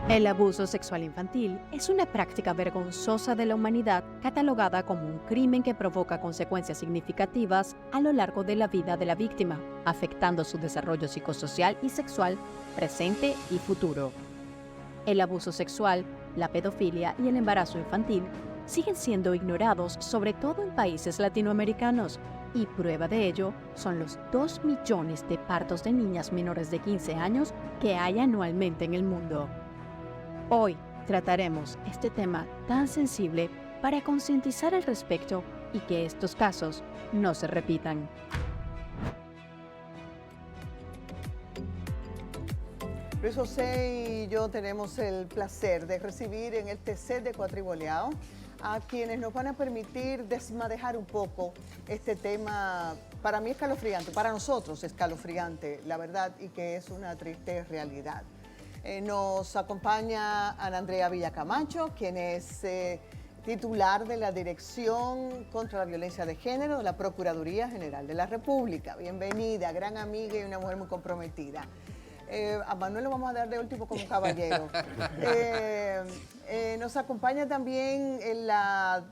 El abuso sexual infantil es una práctica vergonzosa de la humanidad catalogada como un crimen que provoca consecuencias significativas a lo largo de la vida de la víctima, afectando su desarrollo psicosocial y sexual, presente y futuro. El abuso sexual, la pedofilia y el embarazo infantil siguen siendo ignorados, sobre todo en países latinoamericanos, y prueba de ello son los 2 millones de partos de niñas menores de 15 años que hay anualmente en el mundo. Hoy trataremos este tema tan sensible para concientizar al respecto y que estos casos no se repitan. Luis José y yo tenemos el placer de recibir en este set de Cuatriboleado a quienes nos van a permitir desmadejar un poco este tema, para mí escalofriante, para nosotros escalofriante, la verdad, y que es una triste realidad. Nos acompaña Ana Andrea Villacamacho, quien es titular de la Dirección contra la Violencia de Género de la Procuraduría General de la República. Bienvenida, gran amiga y una mujer muy comprometida. A Manuel lo vamos a dar de último como caballero. Nos acompaña también la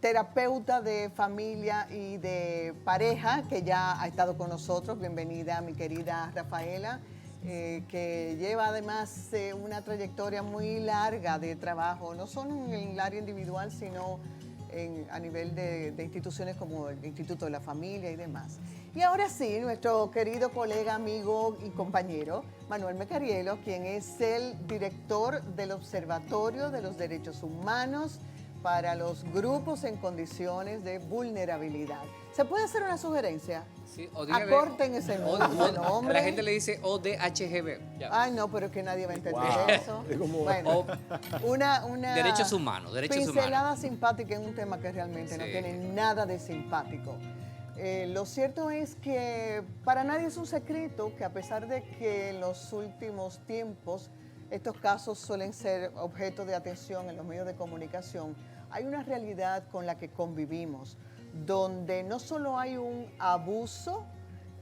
terapeuta de familia y de pareja, que ya ha estado con nosotros. Bienvenida, mi querida Rafaela. Que lleva además una trayectoria muy larga de trabajo, no solo en el área individual, sino a nivel de instituciones como el Instituto de la Familia y demás. Y ahora sí, nuestro querido colega, amigo y compañero, Manuel Mecarielo, quien es el director del Observatorio de los Derechos Humanos para los grupos en condiciones de vulnerabilidad. ¿Se puede hacer una sugerencia? Sí, o dígale, acorten ese nombre. La gente le dice ODHGB. Ya. Ay, no, pero es que nadie va a entender eso. Bueno, una derechos humanos, pincelada simpática en un tema que realmente no Sí. tiene nada de simpático. Lo cierto es que para nadie es un secreto que a pesar de que en los últimos tiempos estos casos suelen ser objeto de atención en los medios de comunicación, hay una realidad con la que convivimos, donde no solo hay un abuso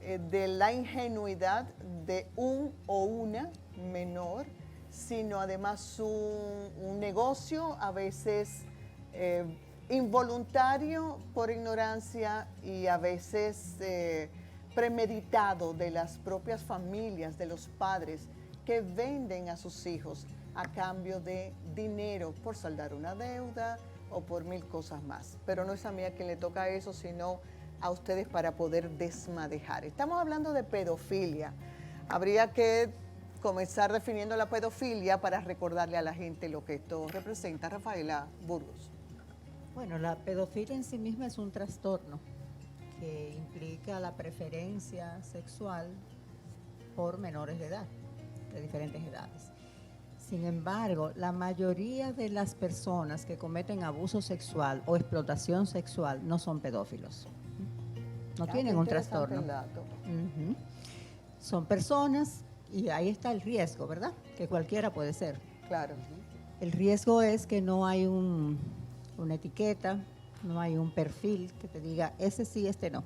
de la ingenuidad de un o una menor, sino además un negocio a veces involuntario por ignorancia y a veces premeditado de las propias familias, de los padres, que venden a sus hijos a cambio de dinero por saldar una deuda o por 1000 cosas más. Pero no es a mí a quien le toca eso, sino a ustedes para poder desmadejar. Estamos hablando de pedofilia. Habría que comenzar definiendo la pedofilia para recordarle a la gente lo que esto representa. Rafaela Burgos. Bueno, la pedofilia en sí misma es un trastorno que implica la preferencia sexual por menores de edad, de diferentes edades. Sin embargo, la mayoría de las personas que cometen abuso sexual o explotación sexual no son pedófilos. No tienen un trastorno. Son personas, y ahí está el riesgo, ¿verdad? Que cualquiera puede ser. Claro. El riesgo es que no hay una etiqueta, no hay un perfil que te diga, ese sí, este no.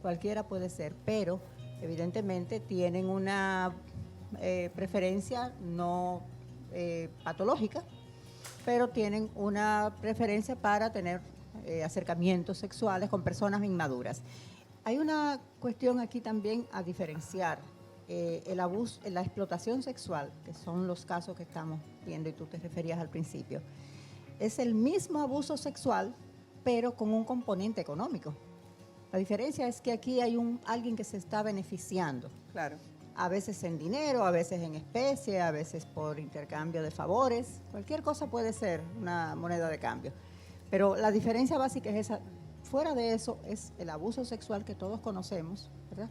Cualquiera puede ser, pero evidentemente tienen una preferencia no patológica, pero tienen una preferencia para tener acercamientos sexuales con personas inmaduras. Hay una cuestión aquí también a diferenciar. El abuso, la explotación sexual, que son los casos que estamos viendo y tú te referías al principio, es el mismo abuso sexual, pero con un componente económico. La diferencia es que aquí hay alguien que se está beneficiando. Claro. A veces en dinero, a veces en especie, a veces por intercambio de favores. Cualquier cosa puede ser una moneda de cambio. Pero la diferencia básica es esa. Fuera de eso es el abuso sexual que todos conocemos, ¿verdad?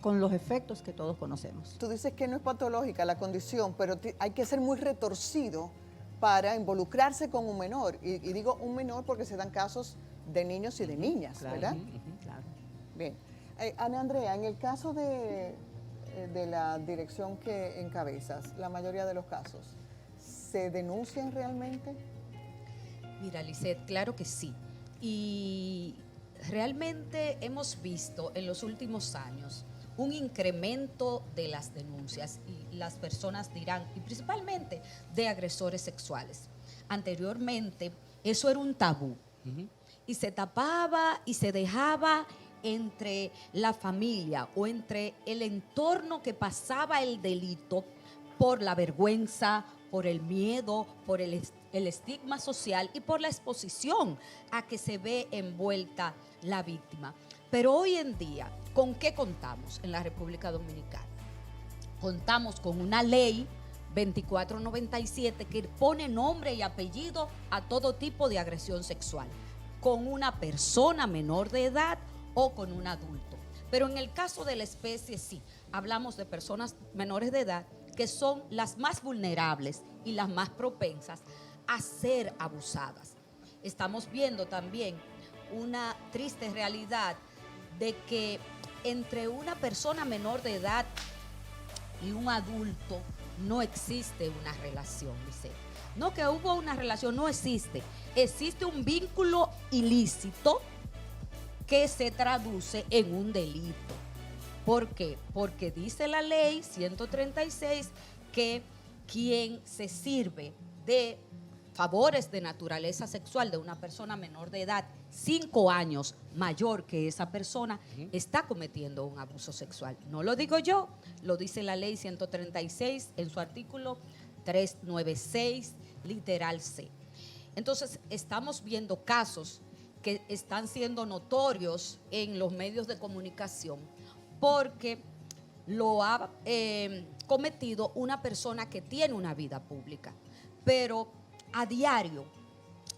Con los efectos que todos conocemos. Tú dices que no es patológica la condición, pero hay que ser muy retorcido para involucrarse con un menor. Y digo un menor porque se dan casos de niños y de niñas, Claro, ¿verdad? claro. Bien. Ana Andrea, en el caso de la dirección que encabezas, la mayoría de los casos, ¿se denuncian realmente? Mira, Lisette, claro que sí. Y realmente hemos visto en los últimos años un incremento de las denuncias y las personas dirán, y principalmente de agresores sexuales. Anteriormente eso era un tabú y se tapaba y se dejaba entre la familia o entre el entorno que pasaba el delito por la vergüenza, por el miedo, por el estigma social y por la exposición a que se ve envuelta la víctima. Pero hoy en día, ¿con qué contamos en la República Dominicana? Contamos con una ley 2497 que pone nombre y apellido a todo tipo de agresión sexual, con una persona menor de edad o con un adulto. Pero en el caso de la especie sí, hablamos de personas menores de edad que son las más vulnerables y las más propensas a ser abusadas. Estamos viendo también una triste realidad de que entre una persona menor de edad y un adulto no existe una relación, dice. No que hubo una relación, no existe. Existe un vínculo ilícito que se traduce en un delito. ¿Por qué? Porque dice la ley 136 que quien se sirve de favores de naturaleza sexual de una persona menor de edad, 5 años mayor que esa persona, está cometiendo un abuso sexual. No lo digo yo, lo dice la ley 136 en su artículo 396, literal C. Entonces, estamos viendo casos que están siendo notorios en los medios de comunicación porque lo ha cometido una persona que tiene una vida pública. Pero a diario,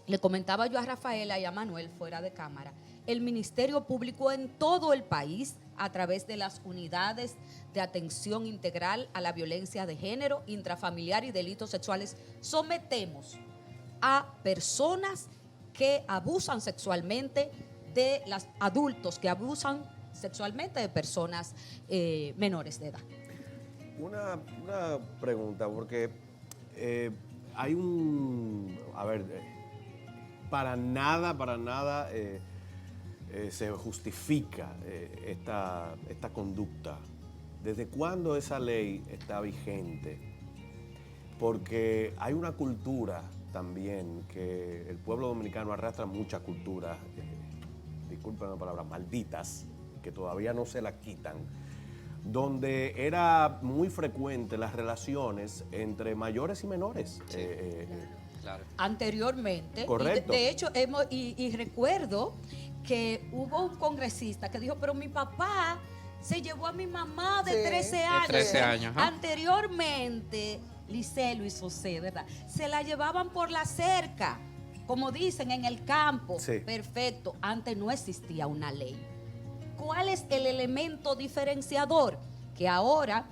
le comentaba yo a Rafaela y a Manuel fuera de cámara, el Ministerio Público en todo el país, a través de las unidades de atención integral a la violencia de género, intrafamiliar y delitos sexuales, sometemos a personas que abusan sexualmente de los adultos, que abusan sexualmente de personas menores de edad. Una pregunta, porque hay un... A ver, para nada se justifica esta conducta. ¿Desde cuándo esa ley está vigente? Porque hay una cultura también que el pueblo dominicano arrastra mucha cultura, disculpen la palabra, malditas, que todavía no se la quitan, donde era muy frecuente las relaciones entre mayores y menores. Sí, claro. Anteriormente, Correcto. de hecho, y recuerdo que hubo un congresista que dijo, pero mi papá se llevó a mi mamá de 13 años. 13 años, ajá. Anteriormente, Lisset, Luis José, ¿verdad? Se la llevaban por la cerca, como dicen, en el campo. Sí. Perfecto. Antes no existía una ley. ¿Cuál es el elemento diferenciador? Que ahora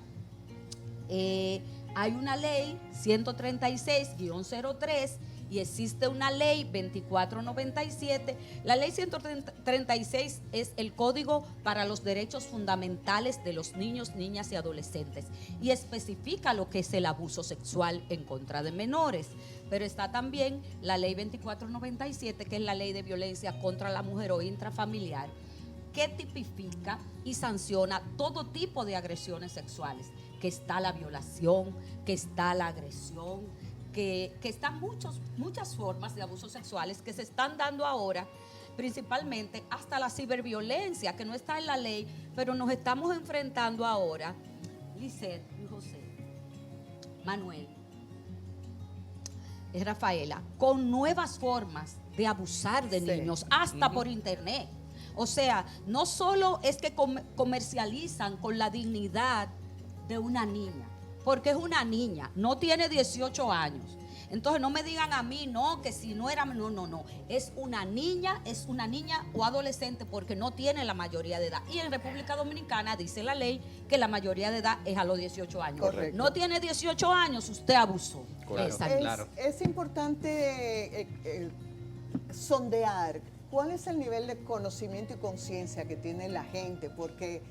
hay una ley 136-03 y existe una ley 2497. La ley 136 es el Código para los Derechos Fundamentales de los Niños, Niñas y Adolescentes y especifica lo que es el abuso sexual en contra de menores. Pero está también la ley 2497, que es la ley de violencia contra la mujer o intrafamiliar, que tipifica y sanciona todo tipo de agresiones sexuales, que está la violación, que está la agresión, que están muchas formas de abusos sexuales que se están dando ahora, principalmente hasta la ciberviolencia, que no está en la ley, pero nos estamos enfrentando ahora. Lisset, José, Manuel, Rafaela, con nuevas formas de abusar de niños, hasta por internet. O sea, no solo es que comercializan con la dignidad de una niña, porque es una niña, no tiene 18 años. Entonces no me digan a mí, no, que si no era, no. Es una niña o adolescente porque no tiene la mayoría de edad. Y en República Dominicana dice la ley que la mayoría de edad es a los 18 años. Correcto. No tiene 18 años, usted abusó. Correcto. Exacto. Claro. Es importante sondear cuál es el nivel de conocimiento y conciencia que tiene la gente, porque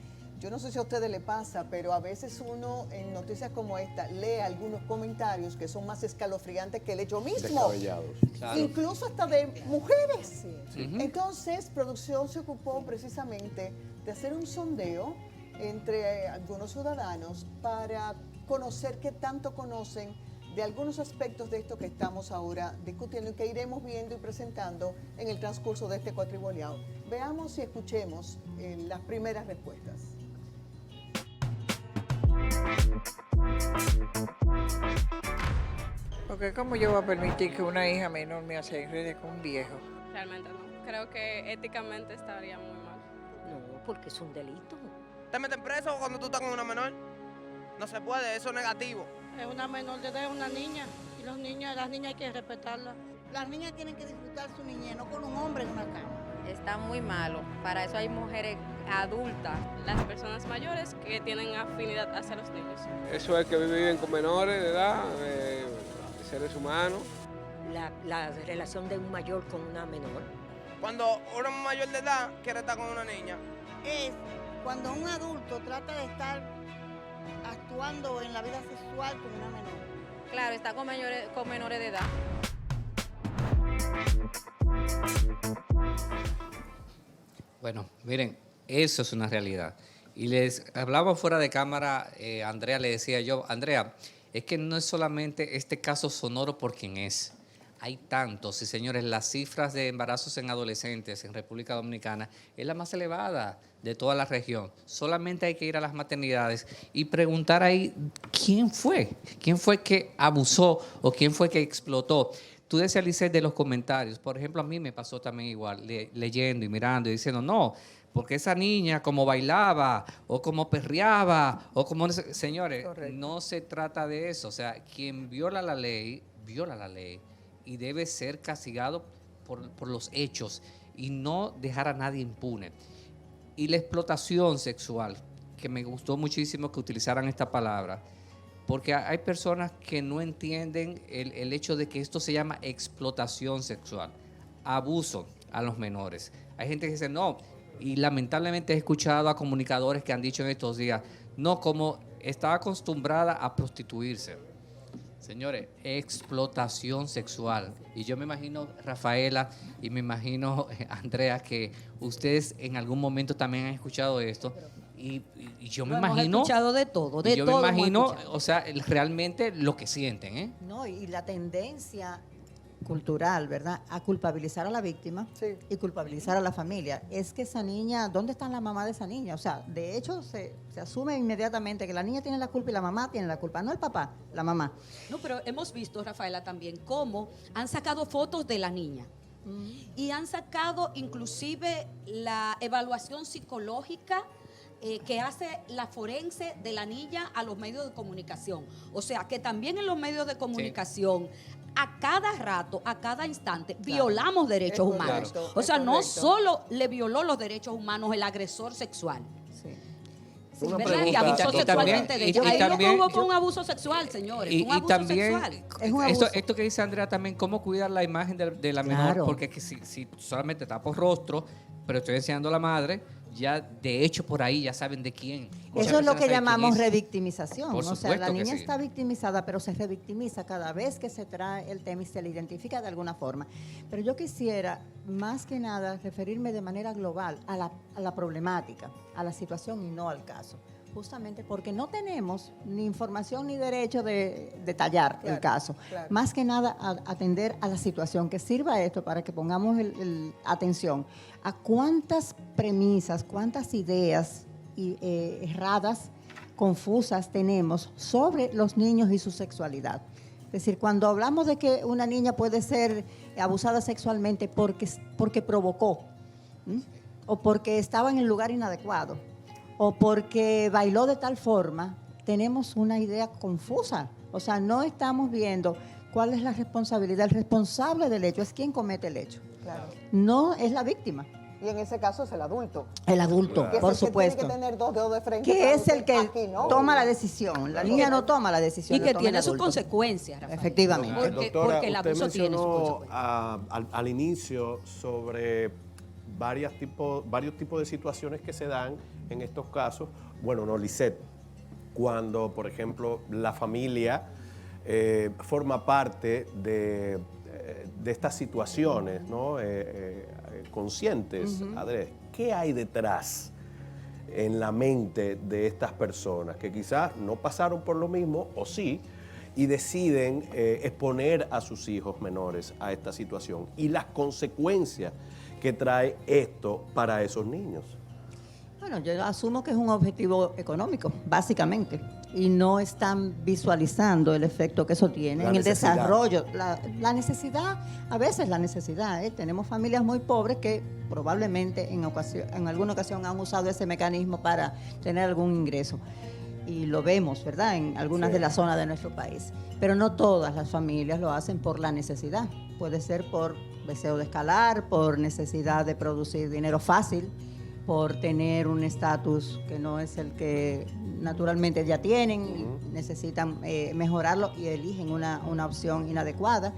yo no sé si a ustedes les pasa, pero a veces uno en noticias como esta lee algunos comentarios que son más escalofriantes que el hecho mismo. Descabellados. Claro. Incluso hasta de mujeres. Entonces, producción se ocupó precisamente de hacer un sondeo entre algunos ciudadanos para conocer qué tanto conocen de algunos aspectos de esto que estamos ahora discutiendo y que iremos viendo y presentando en el transcurso de este cuatriboleado. Veamos y escuchemos las primeras respuestas. Porque ¿cómo yo voy a permitir que una hija menor me se enrede con un viejo? Realmente no. Creo que éticamente estaría muy mal. No, porque es un delito. ¿Te meten preso cuando tú estás con una menor? No se puede, eso es negativo. Es una menor de edad, es una niña. Y las niñas hay que respetarlas. Las niñas tienen que disfrutar su niñez, no con un hombre en una cama. Está muy malo. Para eso hay mujeres adultas. Las personas mayores que tienen afinidad hacia los niños. Eso es que viven con menores de edad, seres humanos. La relación de un mayor con una menor. Cuando una mayor de edad quiere estar con una niña. Es cuando un adulto trata de estar actuando en la vida sexual con una menor. Claro, está con menores de edad. Bueno, miren, eso es una realidad. Y les hablaba fuera de cámara, Andrea le decía yo, Andrea, es que no es solamente este caso sonoro por quien es. Hay tantos, y señores, las cifras de embarazos en adolescentes en República Dominicana es la más elevada de toda la región. Solamente hay que ir a las maternidades y preguntar ahí quién fue que abusó o quién fue que explotó. Tú decías, Lisette, de los comentarios. Por ejemplo, a mí me pasó también igual, leyendo y mirando y diciendo, no, porque esa niña como bailaba o como perreaba o como... Señores, correcto, no se trata de eso. O sea, quien viola la ley y debe ser castigado por los hechos y no dejar a nadie impune. Y la explotación sexual, que me gustó muchísimo que utilizaran esta palabra, porque hay personas que no entienden el hecho de que esto se llama explotación sexual, abuso a los menores. Hay gente que dice no, y lamentablemente he escuchado a comunicadores que han dicho en estos días, no, como está acostumbrada a prostituirse. Señores, explotación sexual. Y yo me imagino, Rafaela, y me imagino, Andrea, que ustedes en algún momento también han escuchado esto. Y yo me imagino... Hemos escuchado de todo, de yo todo. Me imagino, o sea, realmente lo que sienten, ¿eh? No, y la tendencia cultural, ¿verdad?, a culpabilizar a la víctima, sí, y culpabilizar a la familia. Es que esa niña, ¿dónde está la mamá de esa niña? O sea, de hecho, se asume inmediatamente que la niña tiene la culpa y la mamá tiene la culpa, no el papá, la mamá. No, pero hemos visto, Rafaela, también cómo han sacado fotos de la niña. Y han sacado inclusive la evaluación psicológica que hace la forense de la niña a los medios de comunicación. O sea, que también en los medios de comunicación, sí, a cada rato, a cada instante, claro, violamos derechos humanos. Claro. O sea, no solo le violó los derechos humanos el agresor sexual. Sí. Una ¿verdad? pregunta, Y abusó sexualmente de ella. Ahí también, no hubo un abuso sexual, señores. Un abuso también, sexual. Es un abuso. Esto que dice Andrea también, cómo cuidar la imagen de la menor, claro, porque que si solamente tapo rostro, pero estoy enseñando a la madre, ya de hecho por ahí ya saben de quién. Eso es lo que llamamos revictimización. O sea, la niña está victimizada, pero se revictimiza cada vez que se trae el tema y se le identifica de alguna forma. Pero yo quisiera, más que nada, referirme de manera global a la problemática, a la situación y no al caso. Justamente porque no tenemos ni información ni derecho de detallar, claro, el caso. Claro. Más que nada atender a la situación, que sirva esto para que pongamos atención a cuántas premisas, cuántas ideas erradas, confusas tenemos sobre los niños y su sexualidad. Es decir, cuando hablamos de que una niña puede ser abusada sexualmente porque provocó, ¿sí?, o porque estaba en el lugar inadecuado, o porque bailó de tal forma, tenemos una idea confusa. O sea, no estamos viendo cuál es la responsabilidad. El responsable del hecho es quien comete el hecho. Claro. No es la víctima. Y en ese caso es el adulto. El adulto, claro, por supuesto. Que tiene que tener dos dedos de frente. Que es el que aquí, ¿no?, toma la decisión. La niña no toma la decisión. Y que tiene sus consecuencias, Rafael. Efectivamente. Doctora, porque el abuso usted tiene sus mencionó consecuencias. al inicio sobre varios tipos de situaciones que se dan en estos casos. Bueno, no, Lisette, cuando, por ejemplo, la familia forma parte de estas situaciones, ¿no?, conscientes. ¿Qué hay detrás? en la mente de estas personas que quizás no pasaron por lo mismo o sí, y deciden exponer a sus hijos menores a esta situación y las consecuencias que trae esto para esos niños? Bueno, yo asumo que es un objetivo económico, básicamente, y no están visualizando el efecto que eso tiene en el desarrollo. La necesidad, a veces la necesidad, tenemos familias muy pobres que probablemente en alguna ocasión han usado ese mecanismo para tener algún ingreso. Y lo vemos, ¿verdad?, en algunas de las zonas de nuestro país. Pero no todas las familias lo hacen por la necesidad. Puede ser por deseo de escalar, por necesidad de producir dinero fácil, por tener un estatus que no es el que naturalmente ya tienen, y necesitan mejorarlo y eligen una opción inadecuada.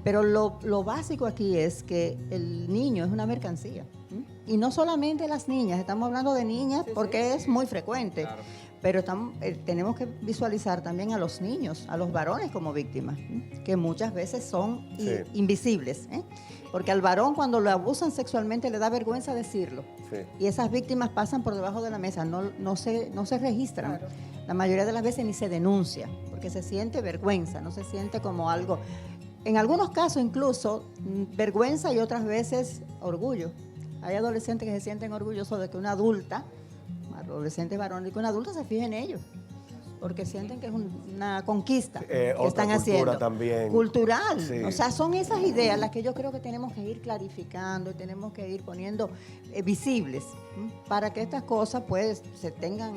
Pero lo básico aquí es que el niño es una mercancía. Y no solamente las niñas, estamos hablando de niñas porque es muy frecuente. Claro. Pero tenemos que visualizar también a los niños, a los varones como víctimas, que muchas veces son invisibles. Porque al varón, cuando lo abusan sexualmente, le da vergüenza decirlo. Sí. Y esas víctimas pasan por debajo de la mesa, no se registran. Claro. La mayoría de las veces ni se denuncia, porque se siente vergüenza, no se siente como algo. En algunos casos incluso vergüenza y otras veces orgullo. Hay adolescentes que se sienten orgullosos de que una adulta, adolescentes varones, que un adulto se fije en ellos, porque sienten que es una conquista que están haciendo. También. Cultural. Sí. O sea, son esas ideas las que yo creo que tenemos que ir clarificando, tenemos que ir poniendo visibles, para que estas cosas pues se tengan,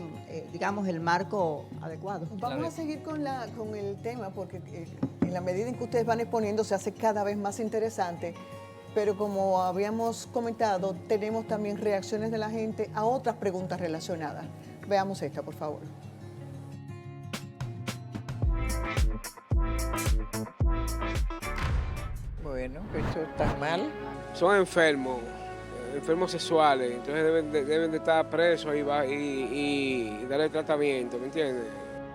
digamos, el marco adecuado. Vamos a seguir con el tema, porque en la medida en que ustedes van exponiendo se hace cada vez más interesante. Pero como habíamos comentado, tenemos también reacciones de la gente a otras preguntas relacionadas. Veamos esta, por favor. Bueno, esto está mal. Son enfermos sexuales, entonces deben de estar presos y darle tratamiento, ¿me entiendes?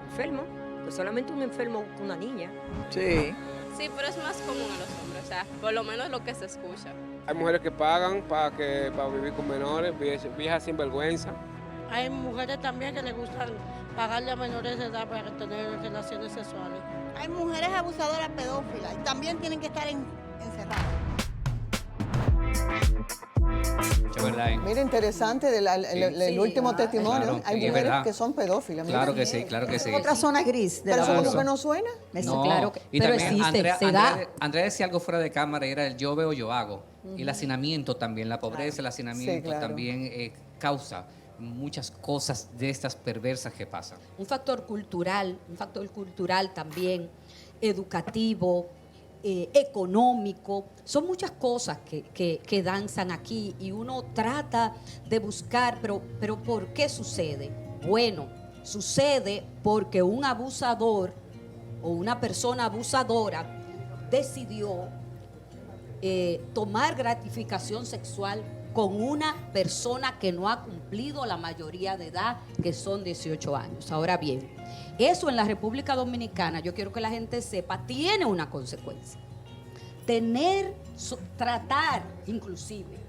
¿Enfermo? Pues solamente un enfermo con una niña. Sí. Sí, pero es más común a los hombres, o sea, por lo menos lo que se escucha. Hay mujeres que pagan para vivir con menores, viejas sin vergüenza. Hay mujeres también que les gustan pagarle a menores de edad para tener relaciones sexuales. Hay mujeres abusadoras pedófilas y también tienen que estar encerradas. Mira, interesante el último testimonio. Claro, hay mujeres que son pedófilas. Claro que sí, claro que sí. Otra zona gris. Pero eso como que no suena. No, claro y pero también existe, Andrea decía algo fuera de cámara, era el yo veo, yo hago. Y el hacinamiento también, la pobreza, el hacinamiento también causa muchas cosas de estas perversas que pasan. Un factor cultural también, educativo, económico, son muchas cosas que danzan aquí y uno trata de buscar, pero ¿por qué sucede? Bueno, sucede porque un abusador o una persona abusadora decidió tomar gratificación sexual con una persona que no ha cumplido la mayoría de edad, que son 18 años. Ahora bien, eso en la República Dominicana, yo quiero que la gente sepa, tiene una consecuencia. Tratar inclusive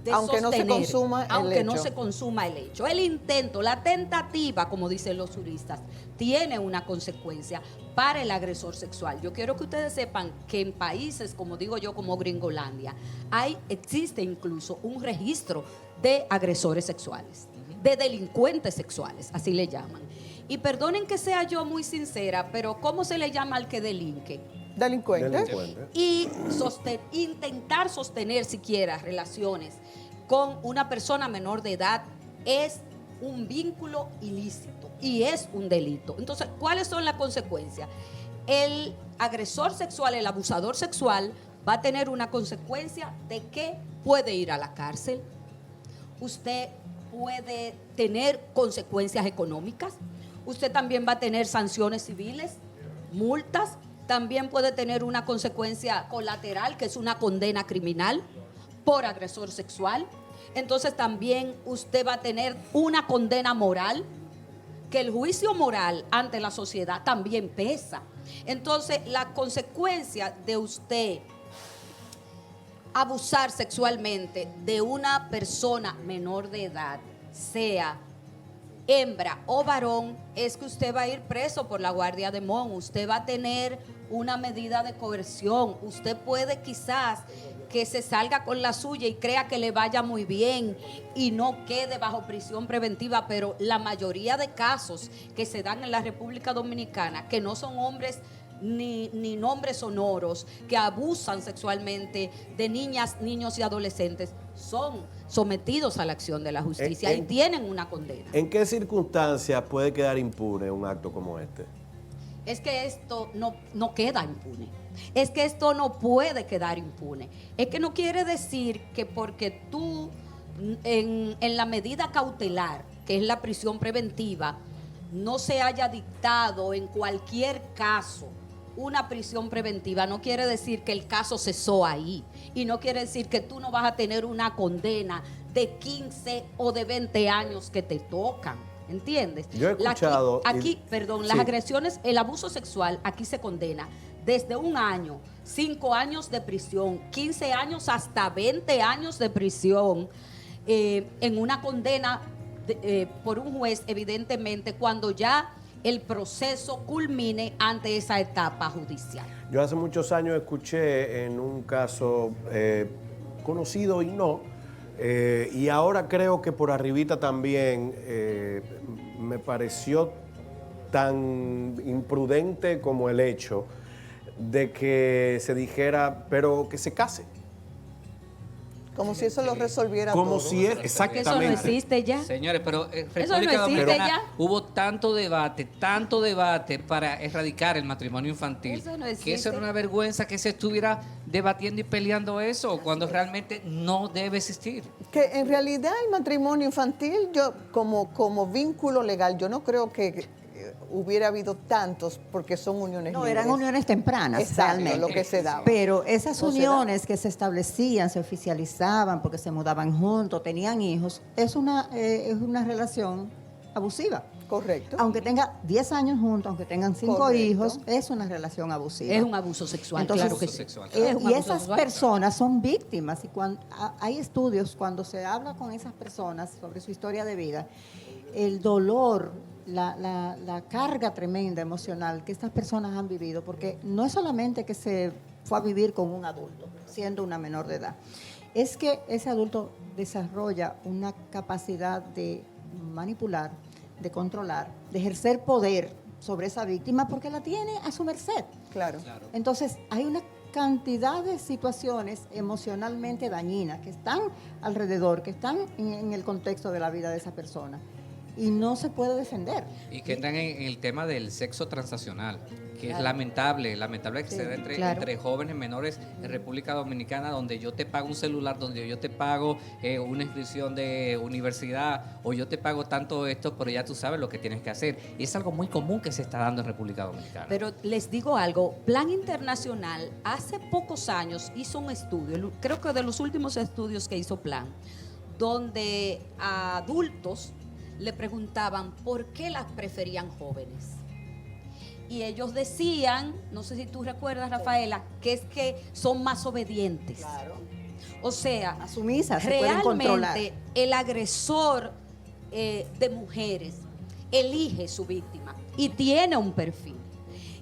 de aunque sostener, no se consuma el aunque hecho. no se consuma el hecho. El intento, la tentativa, como dicen los juristas, tiene una consecuencia para el agresor sexual. Yo quiero que ustedes sepan que en países, como digo yo, como Gringolandia, existe incluso un registro de agresores sexuales, de delincuentes sexuales, así le llaman. Y perdonen que sea yo muy sincera, pero ¿cómo se le llama al que delinque? Delincuente. Y intentar sostener siquiera relaciones con una persona menor de edad es un vínculo ilícito y es un delito. Entonces, ¿cuáles son las consecuencias? El agresor sexual, el abusador sexual, va a tener una consecuencia de que puede ir a la cárcel. Usted puede tener consecuencias económicas. Usted también va a tener sanciones civiles, multas. También puede tener una consecuencia colateral, que es una condena criminal por agresor sexual. Entonces también usted va a tener una condena moral, que el juicio moral ante la sociedad también pesa. Entonces la consecuencia de usted abusar sexualmente de una persona menor de edad, sea hembra o varón, es que usted va a ir preso por la guardia de Mon, usted va a tener una medida de coerción, usted puede quizás que se salga con la suya y crea que le vaya muy bien y no quede bajo prisión preventiva, pero la mayoría de casos que se dan en la República Dominicana, que no son hombres ni nombres sonoros, que abusan sexualmente de niñas, niños y adolescentes, son sometidos a la acción de la justicia y tienen una condena. ¿En qué circunstancias puede quedar impune un acto como este? Es que esto no queda impune. Es que esto no puede quedar impune. Es que no quiere decir que porque tú en la medida cautelar, que es la prisión preventiva, no se haya dictado en cualquier caso una prisión preventiva, no quiere decir que el caso cesó ahí. Y no quiere decir que tú no vas a tener una condena de 15 o de 20 años que te tocan. ¿Entiendes? Yo he escuchado... Las agresiones, el abuso sexual, aquí se condena desde 1 año, 5 años de prisión, 15 años hasta 20 años de prisión, en una condena por un juez, evidentemente, cuando ya el proceso culmine ante esa etapa judicial. Yo hace muchos años escuché en un caso conocido y no, y ahora creo que por arribita también me pareció tan imprudente como el hecho de que se dijera, pero que se case. Como si eso lo resolviera como todo. Si es, exactamente. Eso no existe ya. Señores, pero Eso no existe ya. Hubo tanto debate para erradicar el matrimonio infantil. Eso no existe. Que eso era una vergüenza que se estuviera debatiendo y peleando eso cuando realmente no debe existir. Que en realidad el matrimonio infantil, yo como vínculo legal, yo no creo que hubiera habido tantos porque son uniones libres. Eran uniones tempranas, exacto, realmente. lo que se daba. Pero esas No uniones que se establecían, se oficializaban porque se mudaban juntos, tenían hijos, es una relación abusiva. Correcto. Aunque tenga 10 años juntos, aunque tengan 5 Correcto. hijos, es una relación abusiva. Es un abuso sexual, Entonces, claro que sí. Y esas personas son víctimas. Y cuando hay estudios, cuando se habla con esas personas sobre su historia de vida, el dolor, la carga tremenda emocional que estas personas han vivido, porque no es solamente que se fue a vivir con un adulto, siendo una menor de edad, es que ese adulto desarrolla una capacidad de manipular, de controlar, de ejercer poder sobre esa víctima porque la tiene a su merced. Claro. Entonces, hay una cantidad de situaciones emocionalmente dañinas que están alrededor, que están en el contexto de la vida de esa persona. Y no se puede defender. Y que entran en el tema del sexo transnacional, que es lamentable que se da entre jóvenes menores en República Dominicana, donde yo te pago un celular, donde yo te pago una inscripción de universidad, o yo te pago tanto esto, pero ya tú sabes lo que tienes que hacer. Y es algo muy común que se está dando en República Dominicana. Pero les digo algo, Plan Internacional hace pocos años hizo un estudio, creo que de los últimos estudios que hizo Plan, donde a adultos le preguntaban por qué las preferían jóvenes. Y ellos decían, no sé si tú recuerdas, Rafaela, que es que son más obedientes. Claro. O sea, más sumisas, se pueden controlar. Realmente el agresor de mujeres elige su víctima y tiene un perfil.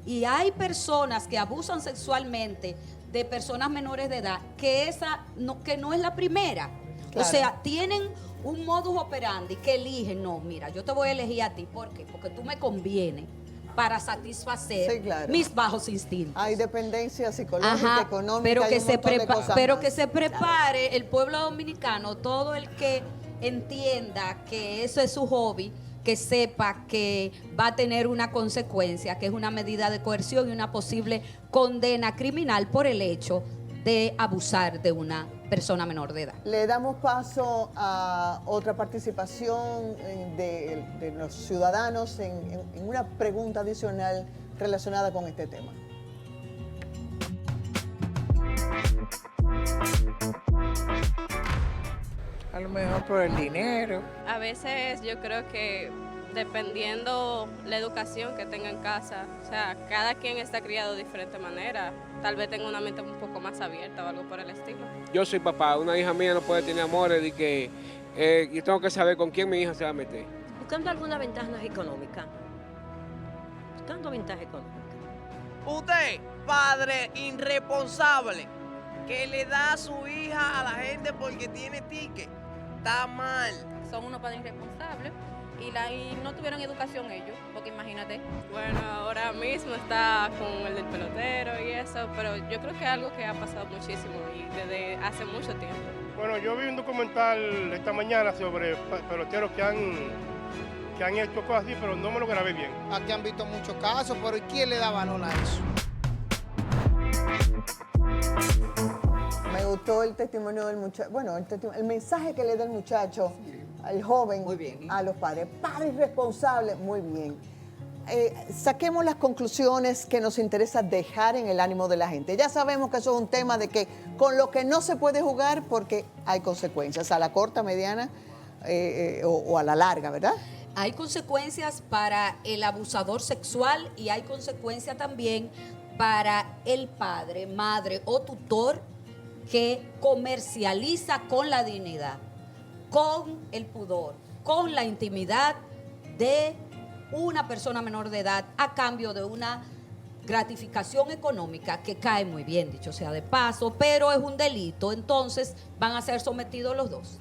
Y hay personas que abusan sexualmente de personas menores de edad, que no es la primera. Claro. O sea, tienen un modus operandi que eligen, no, mira, yo te voy a elegir a ti, ¿por qué? Porque tú me conviene para satisfacer mis bajos instintos. Hay dependencia psicológica, económica, pero que se prepare el pueblo dominicano, todo el que entienda que eso es su hobby, que sepa que va a tener una consecuencia, que es una medida de coerción y una posible condena criminal por el hecho de abusar de una persona menor de edad. Le damos paso a otra participación de los ciudadanos en una pregunta adicional relacionada con este tema. A lo mejor por el dinero. A veces yo creo que dependiendo la educación que tenga en casa, o sea, cada quien está criado de diferente manera. Tal vez tenga una mente un poco más abierta o algo por el estilo. Yo soy papá, una hija mía no puede tener amores de que yo tengo que saber con quién mi hija se va a meter. buscando alguna ventaja económica. Buscando ventaja económica. Usted, padre irresponsable, que le da a su hija a la gente porque tiene ticket, está mal. Son unos padres irresponsables y no tuvieron educación ellos, porque imagínate. Bueno, ahora mismo está con el del pelotero y eso, pero yo creo que es algo que ha pasado muchísimo y desde hace mucho tiempo. Bueno, yo vi un documental esta mañana sobre peloteros que han hecho cosas así, pero no me lo grabé bien. Aquí han visto muchos casos, pero ¿y quién le da valor a eso? Me gustó el testimonio del muchacho, bueno, el mensaje que le da el muchacho, al joven, muy bien, a los padres. Padres responsables, muy bien. Saquemos las conclusiones que nos interesa dejar en el ánimo de la gente. Ya sabemos que eso es un tema de que con lo que no se puede jugar porque hay consecuencias, a la corta, mediana o a la larga, ¿verdad? Hay consecuencias para el abusador sexual y hay consecuencias también para el padre, madre o tutor que comercializa con la dignidad, con el pudor, con la intimidad de una persona menor de edad a cambio de una gratificación económica que cae muy bien, dicho sea de paso, pero es un delito, entonces van a ser sometidos los dos.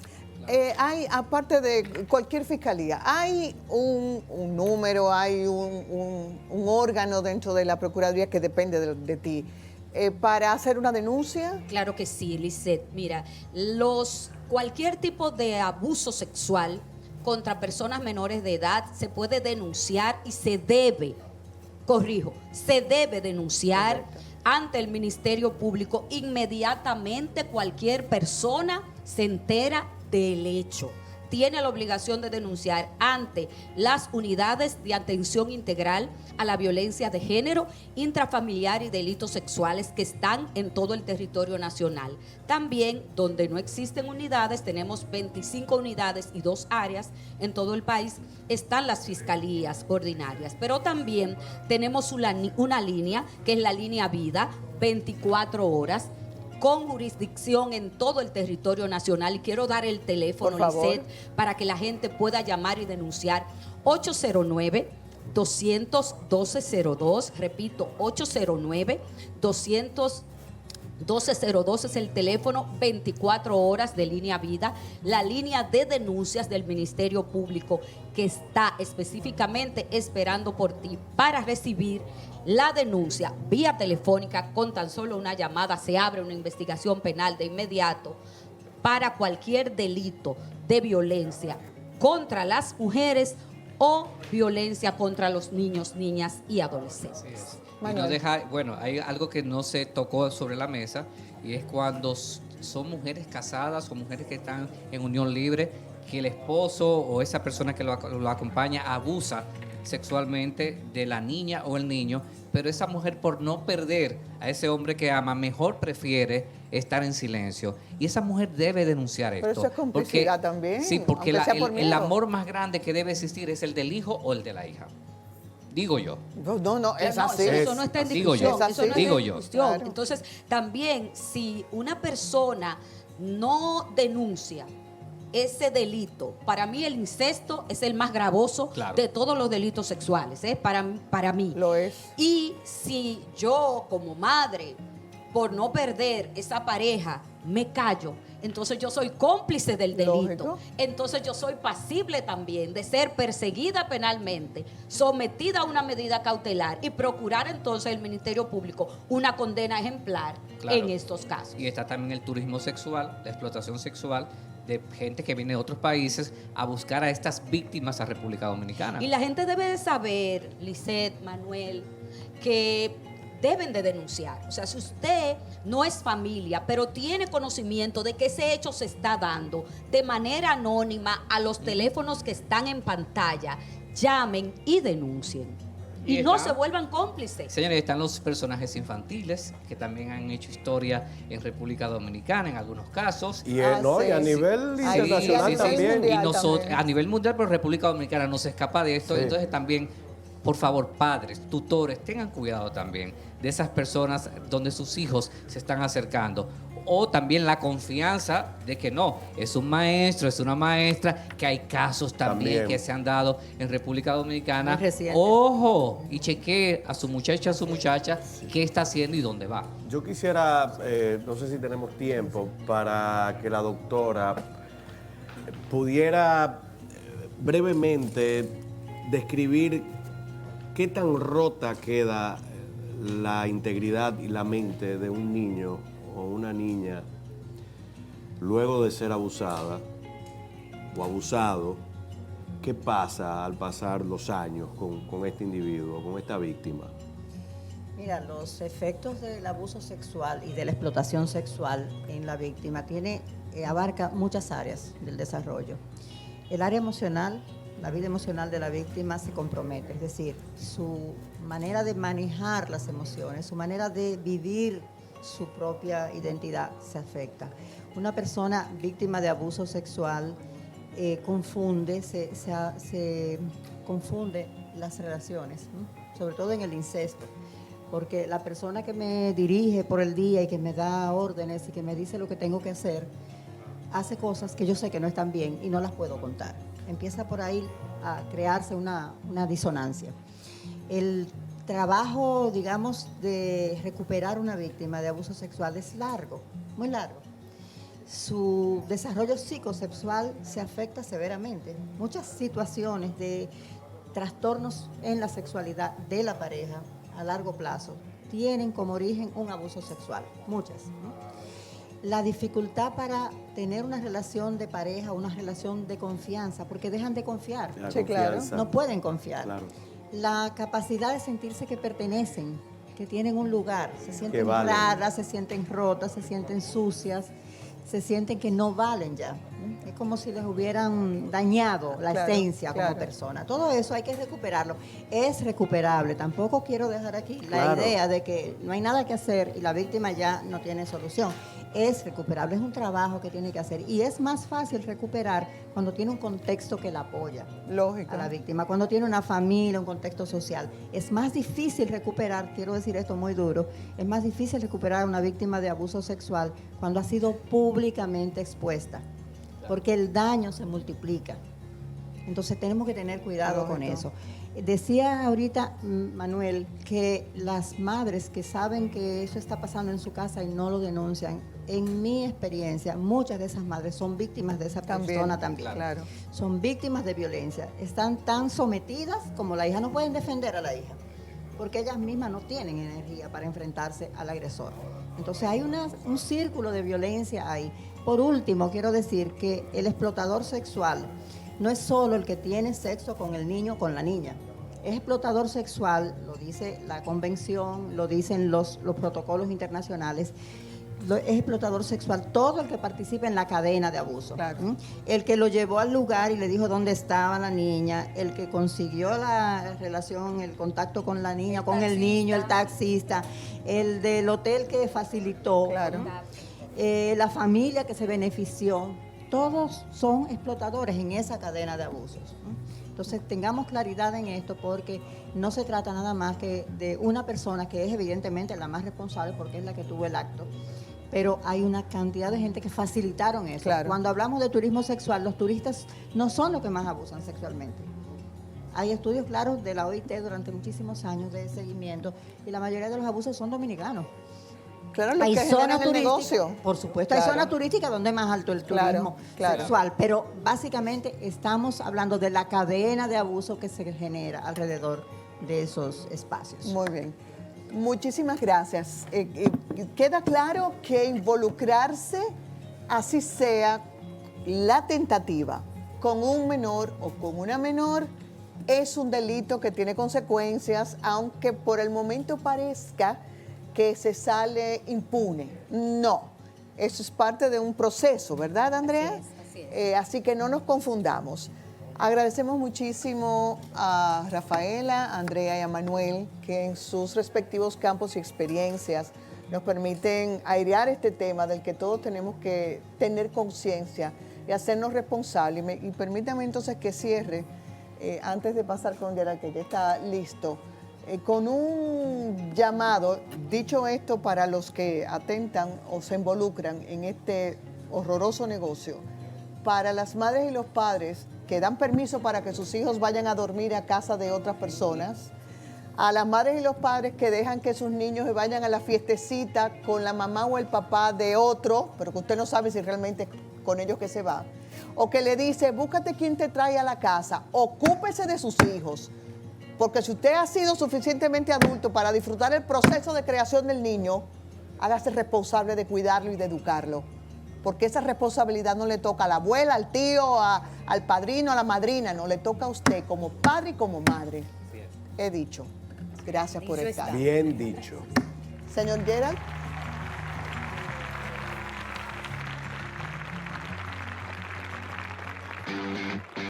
Hay, aparte de cualquier fiscalía, hay un número, hay un órgano dentro de la Procuraduría que depende de ti para hacer una denuncia. Claro que sí, Lisette. Mira, cualquier tipo de abuso sexual contra personas menores de edad se puede denunciar y se debe denunciar ante el Ministerio Público. Inmediatamente cualquier persona se entera del hecho. Tiene la obligación de denunciar ante las unidades de atención integral a la violencia de género, intrafamiliar y delitos sexuales que están en todo el territorio nacional. También, donde no existen unidades, tenemos 25 unidades y 2 áreas en todo el país, están las fiscalías ordinarias. Pero también tenemos una línea, que es la línea Vida, 24 horas, con jurisdicción en todo el territorio nacional. Y quiero dar el teléfono, Lisette, para que la gente pueda llamar y denunciar. 809-200-1202, repito, 809-200-1202 es el teléfono, 24 horas de línea Vida, la línea de denuncias del Ministerio Público que está específicamente esperando por ti para recibir la denuncia vía telefónica. Con tan solo una llamada se abre una investigación penal de inmediato para cualquier delito de violencia contra las mujeres o violencia contra los niños, niñas y adolescentes. Y no bueno, hay algo que no se tocó sobre la mesa y es cuando son mujeres casadas o mujeres que están en unión libre, que el esposo o esa persona que lo acompaña abusa sexualmente de la niña o el niño, pero esa mujer, por no perder a ese hombre que ama, mejor prefiere estar en silencio. Y esa mujer debe denunciar esto. Pero eso es complicidad también. Sí, porque el amor más grande que debe existir es el del hijo o el de la hija. Digo yo. No, es así. Eso no está en discusión. Digo yo. Claro. Entonces, también, si una persona no denuncia ese delito, para mí el incesto es el más gravoso de todos los delitos sexuales, para mí. Lo es. Y si yo, como madre, por no perder esa pareja, me callo, entonces yo soy cómplice del delito. Lógico. Entonces yo soy pasible también de ser perseguida penalmente, sometida a una medida cautelar y procurar entonces el Ministerio Público una condena ejemplar en estos casos. Y está también el turismo sexual, la explotación sexual de gente que viene de otros países a buscar a estas víctimas a República Dominicana. Y la gente debe de saber, Lisette, Manuel, que deben de denunciar. O sea, si usted no es familia, pero tiene conocimiento de que ese hecho se está dando de manera anónima a los teléfonos que están en pantalla, llamen y denuncien. Y no se vuelvan cómplices. Señores, están los personajes infantiles que también han hecho historia en República Dominicana en algunos casos. Y, y a nivel internacional también. Y nosotros, a nivel mundial, pero República Dominicana no se escapa de esto. Sí. Entonces también, por favor, padres, tutores, tengan cuidado también de esas personas donde sus hijos se están acercando. o también la confianza de que no, es un maestro, es una maestra, que hay casos también que se han dado en República Dominicana. Muy recientes. Ojo, y chequee a su muchacha, qué está haciendo y dónde va. Yo quisiera, no sé si tenemos tiempo, para que la doctora pudiera brevemente describir qué tan rota queda la integridad y la mente de un niño o una niña luego de ser abusada o abusado. ¿Qué pasa al pasar los años con este individuo, con esta víctima? Mira, los efectos del abuso sexual y de la explotación sexual en la víctima abarca muchas áreas del desarrollo. El área emocional, la vida emocional de la víctima se compromete, es decir, su manera de manejar las emociones, su manera de vivir su propia identidad se afecta. Una persona víctima de abuso sexual confunde las relaciones, ¿no? Sobre todo en el incesto, porque la persona que me dirige por el día y que me da órdenes y que me dice lo que tengo que hacer, hace cosas que yo sé que no están bien y no las puedo contar. Empieza por ahí a crearse una disonancia. El trabajo, digamos, de recuperar una víctima de abuso sexual es largo, muy largo. Su desarrollo psicosexual se afecta severamente. Muchas situaciones de trastornos en la sexualidad de la pareja a largo plazo tienen como origen un abuso sexual, muchas, ¿no? La dificultad para tener una relación de pareja, una relación de confianza, porque dejan de confiar. Sí, claro. No pueden confiar. Claro. La capacidad de sentirse que pertenecen, que tienen un lugar, se sienten valen. raras, se sienten rotas, se sienten sucias, se sienten que no valen ya. Es como si les hubieran dañado la esencia como persona. Todo eso hay que recuperarlo. Es recuperable. Tampoco quiero dejar aquí la idea de que no hay nada que hacer y la víctima ya no tiene solución. Es recuperable, es un trabajo que tiene que hacer y es más fácil recuperar cuando tiene un contexto que la apoya. Lógico. A la víctima, cuando tiene una familia, un contexto social. Es más difícil recuperar, quiero decir esto muy duro, es más difícil recuperar a una víctima de abuso sexual cuando ha sido públicamente expuesta, porque el daño se multiplica. Entonces tenemos que tener cuidado con eso. Decía ahorita Manuel que las madres que saben que eso está pasando en su casa y no lo denuncian, en mi experiencia, muchas de esas madres son víctimas de esa persona también. Claro. Son víctimas de violencia. Están tan sometidas como la hija, no pueden defender a la hija, porque ellas mismas no tienen energía para enfrentarse al agresor. Entonces hay un círculo de violencia ahí. Por último, quiero decir que el explotador sexual no es solo el que tiene sexo con el niño o con la niña. Es explotador sexual, lo dice la convención, lo dicen los protocolos internacionales. Es explotador sexual todo el que participa en la cadena de abuso. Claro. El que lo llevó al lugar y le dijo dónde estaba la niña, el que consiguió la relación, el contacto con la niña, con el niño, el taxista, el del hotel que facilitó, la familia que se benefició. Todos son explotadores en esa cadena de abusos, ¿no? Entonces tengamos claridad en esto porque no se trata nada más que de una persona que es evidentemente la más responsable porque es la que tuvo el acto, pero hay una cantidad de gente que facilitaron eso. Claro. Cuando hablamos de turismo sexual, los turistas no son los que más abusan sexualmente. Hay estudios claros de la OIT durante muchísimos años de seguimiento y la mayoría de los abusos son dominicanos. Claro, los que generan el negocio. Por supuesto, Claro. hay zonas turísticas donde es más alto el turismo sexual, pero básicamente estamos hablando de la cadena de abuso que se genera alrededor de esos espacios. Muy bien. Muchísimas gracias. Queda claro que involucrarse, así sea la tentativa, con un menor o con una menor, es un delito que tiene consecuencias, aunque por el momento parezca que se sale impune. No, eso es parte de un proceso, ¿verdad, Andrea? Así es. Así que no nos confundamos. Agradecemos muchísimo a Rafaela, a Andrea y a Manuel, que en sus respectivos campos y experiencias nos permiten airear este tema del que todos tenemos que tener conciencia y hacernos responsables. Y permítanme entonces que cierre, antes de pasar con Gerard, que ya está listo, con un llamado, dicho esto para los que atentan o se involucran en este horroroso negocio, para las madres y los padres que dan permiso para que sus hijos vayan a dormir a casa de otras personas, a las madres y los padres que dejan que sus niños se vayan a la fiestecita con la mamá o el papá de otro, pero que usted no sabe si realmente es con ellos que se va, o que le dice, búscate quien te trae a la casa, ocúpese de sus hijos, porque si usted ha sido suficientemente adulto para disfrutar el proceso de creación del niño, hágase responsable de cuidarlo y de educarlo, porque esa responsabilidad no le toca a la abuela, al tío, al padrino, a la madrina, no, le toca a usted como padre y como madre. He dicho. Gracias por estar. Bien dicho. Señor Gerald.